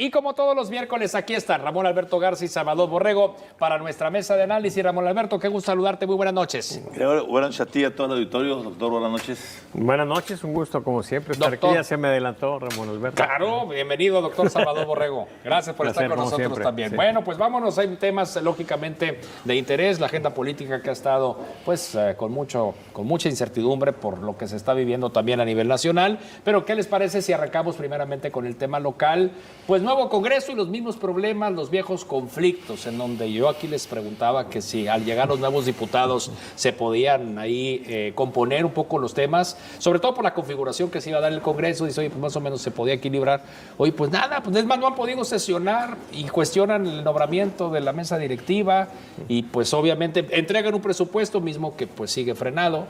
Y como todos los miércoles, aquí está Ramón Alberto Garza y Salvador Borrego para nuestra mesa de análisis. Ramón Alberto, qué gusto saludarte. Muy buenas noches. Buenas noches a ti y a todo el auditorio. Doctor, buenas noches. Buenas noches, un gusto como siempre estar aquí. Ya se me adelantó Ramón Alberto. Claro, bienvenido, doctor Salvador Borrego. Gracias por estar con nosotros siempre, también. Sí. Bueno, pues vámonos. Hay temas, lógicamente, de interés. La agenda política que ha estado, pues, con mucha incertidumbre por lo que se está viviendo también a nivel nacional. Pero, ¿qué les parece si arrancamos primeramente con el tema local? Pues nuevo Congreso y los mismos problemas, los viejos conflictos, en donde yo aquí les preguntaba que si al llegar los nuevos diputados se podían ahí componer un poco los temas, sobre todo por la configuración que se iba a dar el Congreso. Dice, oye, pues más o menos se podía equilibrar. Oye, pues nada, pues es más, no han podido sesionar y cuestionan el nombramiento de la mesa directiva y pues obviamente entregan un presupuesto mismo que pues sigue frenado.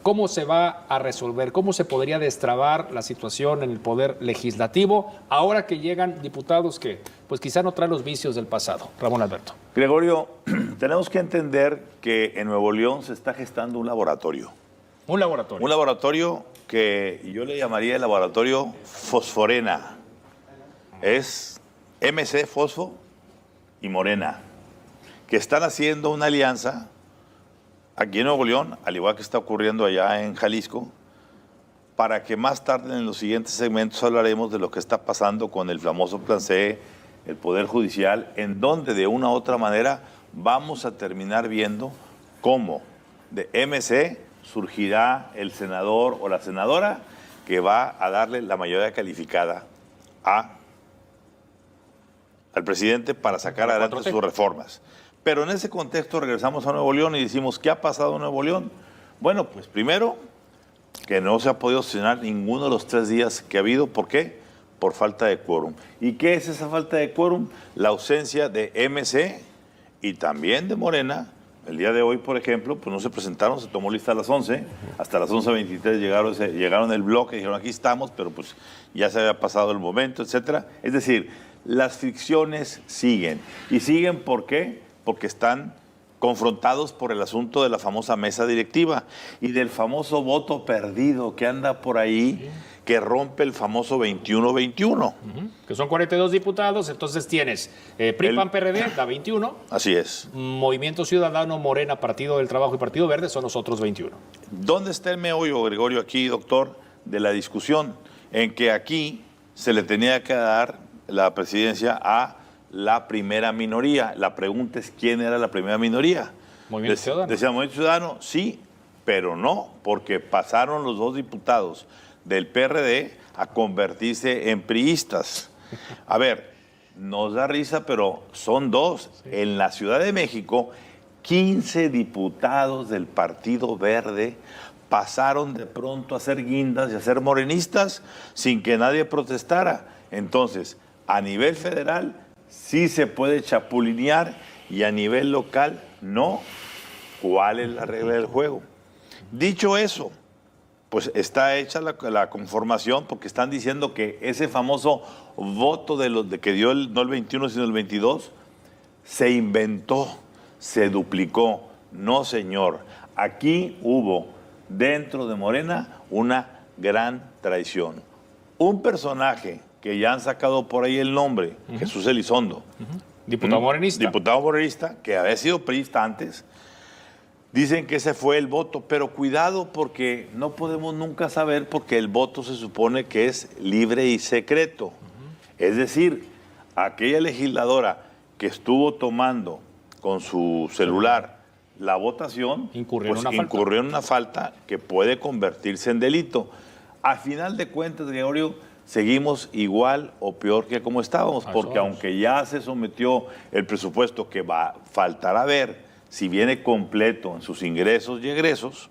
¿Cómo se va a resolver? ¿Cómo se podría destrabar la situación en el Poder Legislativo ahora que llegan diputados que pues quizá no traen los vicios del pasado? Ramón Alberto. Gregorio, tenemos que entender que en Nuevo León se está gestando un laboratorio. Un laboratorio. Un laboratorio que yo le llamaría el laboratorio Fosforena. Es MC Fosfo y Morena, que están haciendo una alianza aquí en Nuevo León, al igual que está ocurriendo allá en Jalisco, para que más tarde en los siguientes segmentos hablaremos de lo que está pasando con el famoso Plan C, el Poder Judicial, en donde de una u otra manera vamos a terminar viendo cómo de MC surgirá el senador o la senadora que va a darle la mayoría calificada al presidente para sacar adelante sus reformas. Pero en ese contexto regresamos a Nuevo León y decimos, ¿qué ha pasado en Nuevo León? Bueno, pues primero, que no se ha podido sesionar ninguno de los 3 días que ha habido. ¿Por qué? Por falta de quórum. ¿Y qué es esa falta de quórum? La ausencia de MC y también de Morena. El día de hoy, por ejemplo, pues no se presentaron, se tomó lista a las 11, hasta las 11:23 llegaron el bloque, dijeron aquí estamos, pero pues ya se había pasado el momento, etcétera. Es decir, las fricciones siguen. ¿Y siguen por qué? Porque están confrontados por el asunto de la famosa mesa directiva y del famoso voto perdido que anda por ahí, que rompe el famoso 21-21. Que son 42 diputados, entonces tienes PRI, PAN, PRD, da 21. Así es. Movimiento Ciudadano, Morena, Partido del Trabajo y Partido Verde son los otros 21. ¿Dónde está el meollo, Gregorio, aquí, doctor, de la discusión? En que aquí se le tenía que dar la presidencia a la primera minoría. La pregunta es, ¿quién era la primera minoría? Movimiento Ciudadano. Decía Movimiento Ciudadano, sí, pero no, porque pasaron los 2 diputados del PRD a convertirse en priistas. A ver, nos da risa, pero son 2. Sí. En la Ciudad de México, 15 diputados del Partido Verde pasaron de pronto a ser guindas y a ser morenistas sin que nadie protestara. Entonces, a nivel federal sí se puede chapulinear y a nivel local no. ¿Cuál es la regla del juego? Dicho eso, pues está hecha la conformación, porque están diciendo que ese famoso voto de que dio no el 21 sino el 22 se inventó, se duplicó. No, señor. Aquí hubo dentro de Morena una gran traición. Un personaje que ya han sacado por ahí el nombre, Jesús Elizondo. Diputado morenista. Diputado morenista, que había sido priista antes. Dicen que ese fue el voto, pero cuidado porque no podemos nunca saber, porque el voto se supone que es libre y secreto. Es decir, aquella legisladora que estuvo tomando con su celular la votación, incurrió en una falta que puede convertirse en delito. A final de cuentas, Gregorio, seguimos igual o peor que como estábamos, porque aunque ya se sometió el presupuesto, que faltará ver si viene completo en sus ingresos y egresos,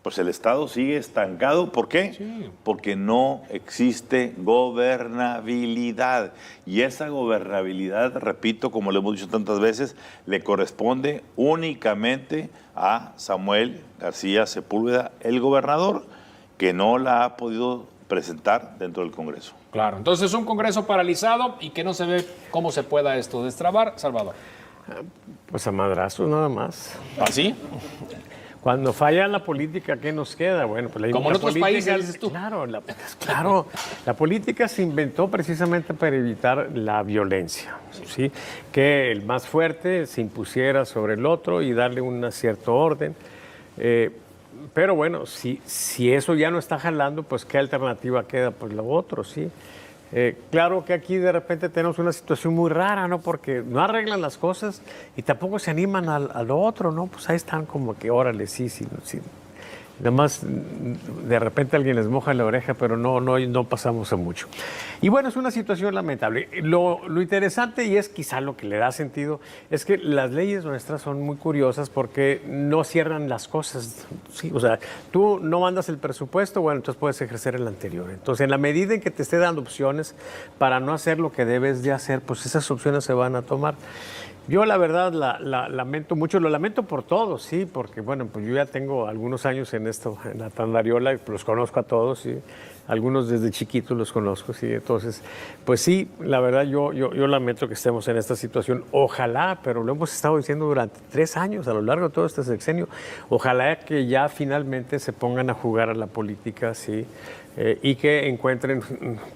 pues el Estado sigue estancado. ¿Por qué? Sí. Porque no existe gobernabilidad. Y esa gobernabilidad, repito, como lo hemos dicho tantas veces, le corresponde únicamente a Samuel García Sepúlveda, el gobernador, que no la ha podido presentar dentro del Congreso. Claro, entonces un Congreso paralizado y que no se ve cómo se pueda esto destrabar. Salvador. Pues a madrazos nada más. ¿Así? Cuando falla la política, ¿qué nos queda? Bueno, pues como en otros países, dices tú. Claro, la política se inventó precisamente para evitar la violencia, ¿sí? Que el más fuerte se impusiera sobre el otro y darle un cierto orden. Pero bueno, si eso ya no está jalando, pues ¿qué alternativa queda? Pues lo otro, ¿sí? Claro que aquí de repente tenemos una situación muy rara, ¿no? Porque no arreglan las cosas y tampoco se animan a lo otro, ¿no? Pues ahí están como que, órale, sí. Nada más de repente alguien les moja la oreja, pero no pasamos a mucho. Y bueno, es una situación lamentable. Lo interesante, y es quizá lo que le da sentido, es que las leyes nuestras son muy curiosas porque no cierran las cosas. Sí, o sea, tú no mandas el presupuesto, bueno, entonces puedes ejercer el anterior. Entonces, en la medida en que te esté dando opciones para no hacer lo que debes de hacer, pues esas opciones se van a tomar. Yo la verdad la lamento mucho, lo lamento por todos, sí, porque bueno, pues yo ya tengo algunos años en esto, en la tandariola, y los conozco a todos, sí, algunos desde chiquitos los conozco, sí, entonces, pues sí, la verdad yo lamento que estemos en esta situación, ojalá, pero lo hemos estado diciendo durante 3 años, a lo largo de todo este sexenio, ojalá que ya finalmente se pongan a jugar a la política, sí, y que encuentren,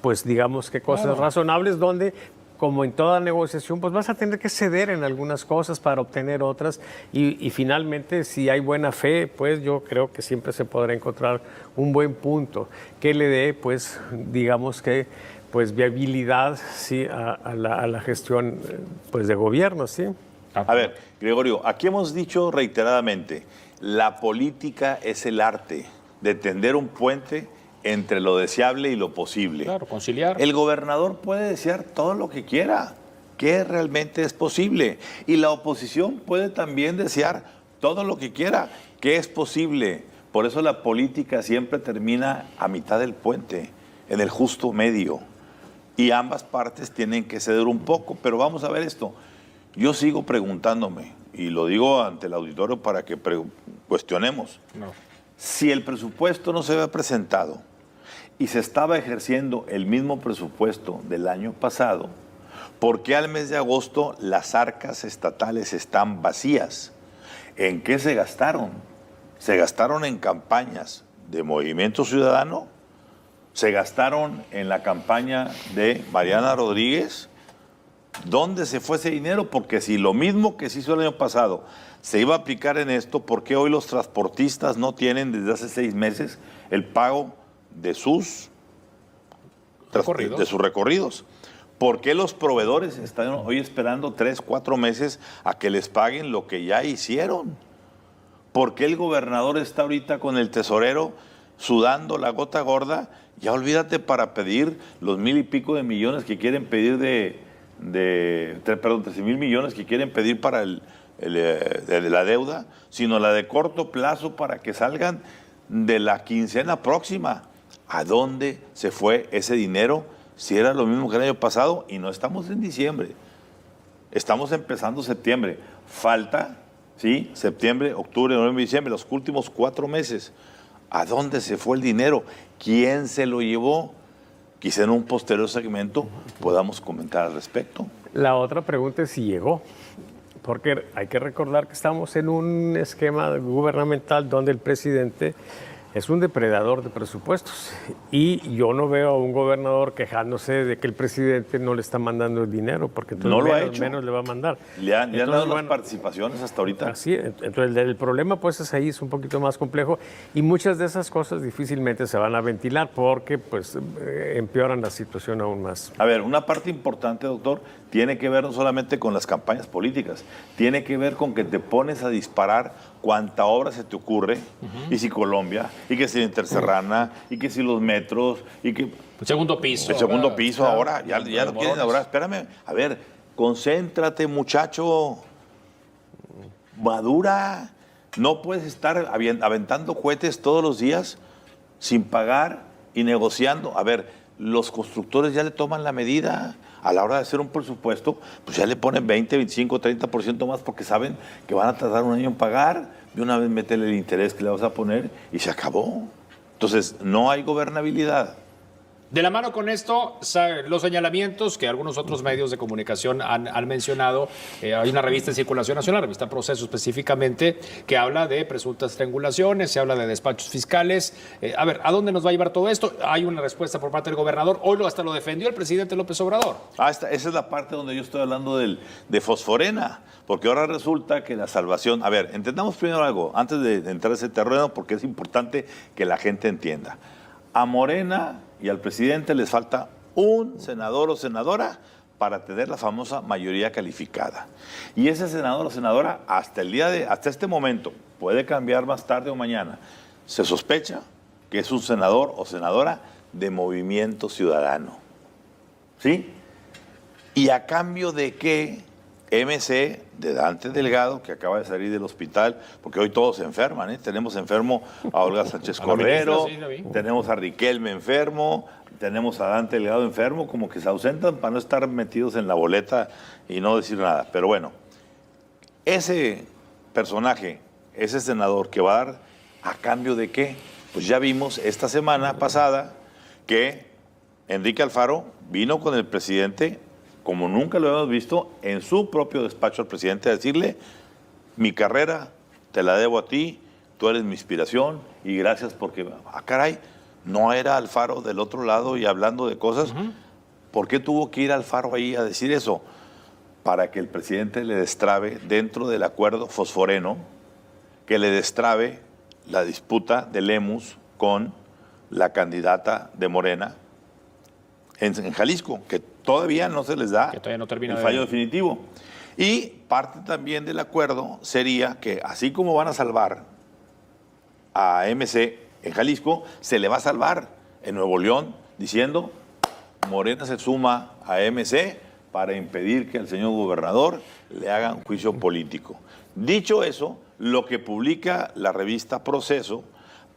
pues digamos que cosas razonables donde, como en toda negociación, pues vas a tener que ceder en algunas cosas para obtener otras y finalmente, si hay buena fe, pues yo creo que siempre se podrá encontrar un buen punto que le dé, pues, digamos que, pues, viabilidad, sí, a la gestión, pues, de gobierno, sí. A ver, Gregorio, aquí hemos dicho reiteradamente, la política es el arte de tender un puente entre lo deseable y lo posible. Claro, conciliar. El gobernador puede desear todo lo que quiera, que realmente es posible. Y la oposición puede también desear todo lo que quiera, que es posible. Por eso la política siempre termina a mitad del puente, en el justo medio. Y ambas partes tienen que ceder un poco. Pero vamos a ver esto. Yo sigo preguntándome, y lo digo ante el auditorio para que cuestionemos. No. Si el presupuesto no se había presentado y se estaba ejerciendo el mismo presupuesto del año pasado, ¿por qué al mes de agosto las arcas estatales están vacías? ¿En qué se gastaron? ¿Se gastaron en campañas de Movimiento Ciudadano? ¿Se gastaron en la campaña de Mariana Rodríguez? ¿Dónde se fue ese dinero? Porque si lo mismo que se hizo el año pasado se iba a aplicar en esto, ¿por qué hoy los transportistas no tienen desde hace 6 meses el pago de sus recorridos? ¿Por qué los proveedores están hoy esperando 3, 4 meses a que les paguen lo que ya hicieron? ¿Por qué el gobernador está ahorita con el tesorero sudando la gota gorda? Ya olvídate para pedir los 1,000 y pico de millones que quieren pedir 13,000 millones que quieren pedir para de la deuda, sino la de corto plazo para que salgan de la quincena próxima. ¿A dónde se fue ese dinero? Si era lo mismo que el año pasado y no estamos en diciembre. Estamos empezando septiembre. Falta, ¿sí? Septiembre, octubre, noviembre, diciembre, los últimos 4 meses. ¿A dónde se fue el dinero? ¿Quién se lo llevó? Quizá en un posterior segmento podamos comentar al respecto. La otra pregunta es si llegó, porque hay que recordar que estamos en un esquema gubernamental donde el presidente es un depredador de presupuestos y yo no veo a un gobernador quejándose de que el presidente no le está mandando el dinero, porque entonces menos le va a mandar. Le han dado las participaciones hasta ahorita. Así, entonces el problema pues es ahí, es un poquito más complejo y muchas de esas cosas difícilmente se van a ventilar porque pues empeoran la situación aún más. A ver, una parte importante, doctor, tiene que ver no solamente con las campañas políticas, tiene que ver con que te pones a disparar cuánta obra se te ocurre, y si Colombia, y que si la Interserrana, y que si los metros, y que... El segundo piso. El segundo piso ahora, ya lo quieren ahora. Espérame, a ver, concéntrate, muchacho, madura. No puedes estar aventando cohetes todos los días sin pagar y negociando. A ver, los constructores ya le toman la medida. A la hora de hacer un presupuesto, pues ya le ponen 20, 25, 30% más porque saben que van a tardar un año en pagar. De una vez métele el interés que le vas a poner y se acabó. Entonces, no hay gobernabilidad. De la mano con esto, los señalamientos que algunos otros medios de comunicación han mencionado, hay una revista en circulación nacional, la revista Proceso específicamente, que habla de presuntas triangulaciones, se habla de despachos fiscales. A ver, ¿a dónde nos va a llevar todo esto? Hay una respuesta por parte del gobernador, hoy hasta lo defendió el presidente López Obrador. Esa es la parte donde yo estoy hablando de fosforena, porque ahora resulta que la salvación... A ver, entendamos primero algo, antes de entrar a ese terreno, porque es importante que la gente entienda. A Morena y al presidente les falta un senador o senadora para tener la famosa mayoría calificada. Y ese senador o senadora, hasta este momento, puede cambiar más tarde o mañana, se sospecha que es un senador o senadora de Movimiento Ciudadano. ¿Sí? ¿Y a cambio de qué MC de Dante Delgado, que acaba de salir del hospital, porque hoy todos se enferman, ¿eh? Tenemos enfermo a Olga Sánchez Cordero, tenemos a Riquelme enfermo, tenemos a Dante Delgado enfermo, como que se ausentan para no estar metidos en la boleta y no decir nada. Pero bueno, ese personaje, ese senador que va a dar, ¿a cambio de qué? Pues ya vimos esta semana pasada que Enrique Alfaro vino con el presidente, como nunca lo hemos visto, en su propio despacho al presidente, a decirle, mi carrera te la debo a ti, tú eres mi inspiración y gracias porque, caray, no era Alfaro del otro lado y hablando de cosas. ¿Por qué tuvo que ir Alfaro ahí a decir eso? Para que el presidente le destrabe dentro del acuerdo fosforeno, que le destrabe la disputa de Lemus con la candidata de Morena en Jalisco, que todavía no se les da el fallo definitivo. Y parte también del acuerdo sería que así como van a salvar a MC en Jalisco, se le va a salvar en Nuevo León, diciendo Morena se suma a MC para impedir que al señor gobernador le hagan juicio político. Dicho eso, lo que publica la revista Proceso,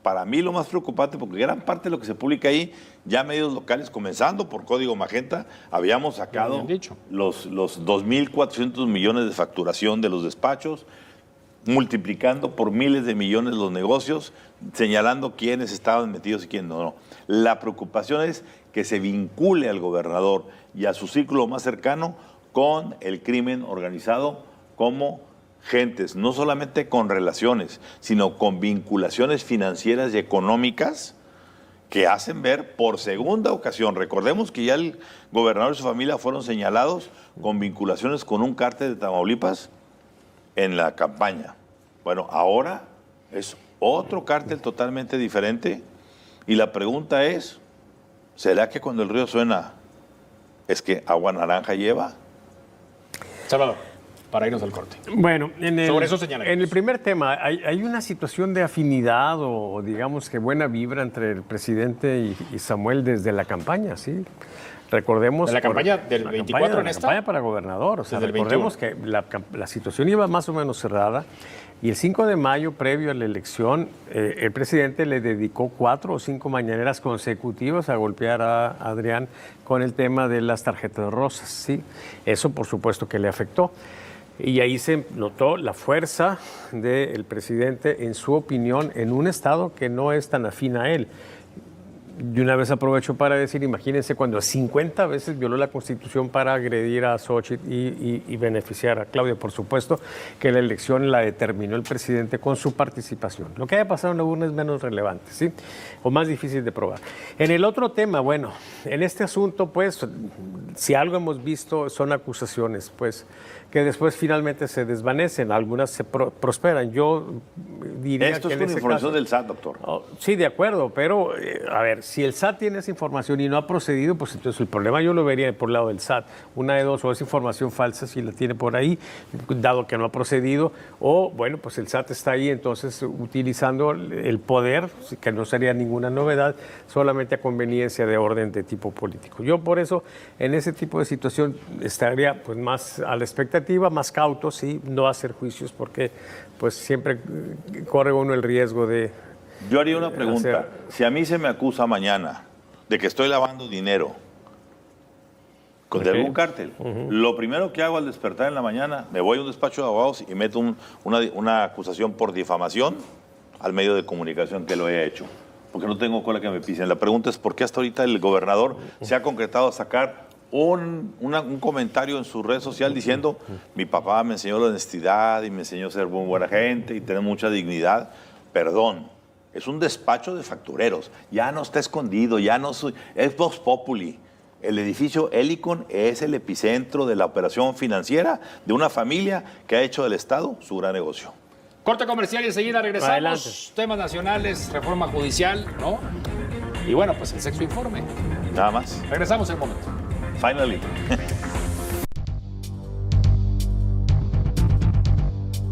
para mí lo más preocupante, porque gran parte de lo que se publica ahí, ya medios locales, comenzando por Código Magenta, habíamos sacado los 2.400 millones de facturación de los despachos, multiplicando por miles de millones los negocios, señalando quiénes estaban metidos y quiénes no. La preocupación es que se vincule al gobernador y a su círculo más cercano con el crimen organizado como gentes, no solamente con relaciones, sino con vinculaciones financieras y económicas que hacen ver por segunda ocasión. Recordemos que ya el gobernador y su familia fueron señalados con vinculaciones con un cártel de Tamaulipas en la campaña. Bueno, ahora es otro cártel totalmente diferente y la pregunta es, ¿será que cuando el río suena es que agua naranja lleva? Salvador, para irnos al corte. Bueno, sobre eso señalamos. En el primer tema, hay una situación de afinidad o digamos que buena vibra entre el presidente y Samuel desde la campaña, ¿sí? Recordemos... ¿De la campaña del 24 en esta? La campaña para gobernador. O sea, recordemos que la situación iba más o menos cerrada y el 5 de mayo, previo a la elección, el presidente le dedicó 4 o 5 mañaneras consecutivas a golpear a Adrián con el tema de las tarjetas rosas, ¿sí? Eso, por supuesto, que le afectó. Y ahí se notó la fuerza del presidente, en su opinión, en un estado que no es tan afín a él. Y una vez aprovecho para decir, imagínense cuando 50 veces violó la Constitución para agredir a Xochitl y beneficiar a Claudia. Por supuesto que la elección la determinó el presidente con su participación. Lo que haya pasado en la urna es menos relevante, ¿sí? O más difícil de probar. En el otro tema, bueno, en este asunto, pues, si algo hemos visto son acusaciones, pues, que después finalmente se desvanecen, algunas se prosperan. Yo diría esto que es con información del SAT, doctor. Sí, de acuerdo, pero a ver, si el SAT tiene esa información y no ha procedido, pues entonces el problema yo lo vería por el lado del SAT. Una de dos, o es información falsa si la tiene por ahí, dado que no ha procedido, o bueno, pues el SAT está ahí entonces utilizando el poder, que no sería ninguna novedad, solamente a conveniencia de orden de tipo político. Yo por eso, en ese tipo de situación, estaría pues más a la expectativa, más cauto, sí, no hacer juicios, porque pues siempre corre uno el riesgo de... Yo haría una pregunta. Si a mí se me acusa mañana de que estoy lavando dinero de algún cártel, lo primero que hago al despertar en la mañana, me voy a un despacho de abogados y meto una acusación por difamación al medio de comunicación que lo haya hecho. porque no tengo cola que me pisen. La pregunta es por qué hasta ahorita el gobernador se ha concretado a sacar un comentario en su red social diciendo: mi papá me enseñó la honestidad y me enseñó a ser muy buena gente y tener mucha dignidad. Perdón, es un despacho de factureros, ya no está escondido, es Vox Populi. El edificio Helicon es el epicentro de la operación financiera de una familia que ha hecho del Estado su gran negocio. Corte comercial y enseguida regresamos. Adelante. Temas nacionales, reforma judicial, ¿no? Y bueno, pues el sexto informe. Nada más. Regresamos en un momento. Finally.